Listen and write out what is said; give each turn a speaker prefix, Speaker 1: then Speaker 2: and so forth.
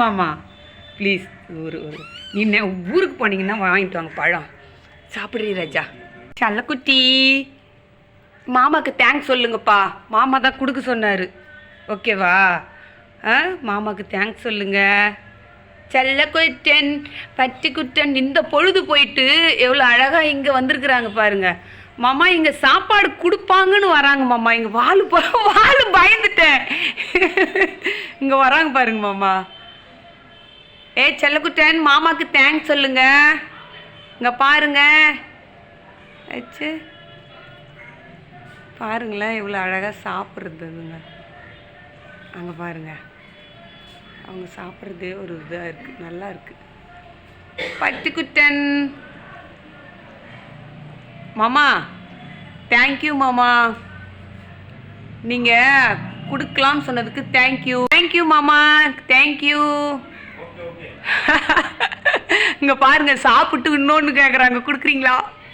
Speaker 1: மாமா ப்ளீஸ். ஒரு நீ ஊருக்கு போனீங்கன்னா வாங்கிட்டு வாங்க பழம். சாப்பிட்றீ ராஜா. செல்லக்குட்டி, மாமாவுக்கு தேங்க்ஸ் சொல்லுங்கப்பா. மாமா தான் கொடுக்க சொன்னார். ஓகேவா? மாமாவுக்கு தேங்க்ஸ் சொல்லுங்க. செல்லக்குட்டன், பட்டிக்குட்டன், இந்த பொழுது போயிட்டு எவ்வளோ அழகாக இங்கே வந்திருக்குறாங்க பாருங்க. மாமா இங்கே சாப்பாடு கொடுப்பாங்கன்னு வராங்க மாமா. இங்கே வாழு பயந்துட்டேன். இங்கே வராங்க பாருங்க மாமா. செல்லக்குட்டன், மாமாவுக்கு தேங்க்ஸ் சொல்லுங்க. இங்கே பாருங்க. ஆச்சு பாருங்களேன் இவ்வளோ அழகாக சாப்பிட்றதுங்க. அங்கே பாருங்க, அவங்க சாப்பிட்றதே ஒரு இதாக இருக்குது, நல்லா இருக்குது. பட்டிக்குட்டன் மாமா, தேங்க்யூ மாமா. நீங்கள் கொடுக்கலாம்னு சொன்னதுக்கு தேங்க்யூ. தேங்க்யூ மாமா, தேங்க்யூ. இங்கே பாருங்க, சாப்பிட்டு இன்னொன்று கேட்குறாங்க, கொடுக்குறீங்களா?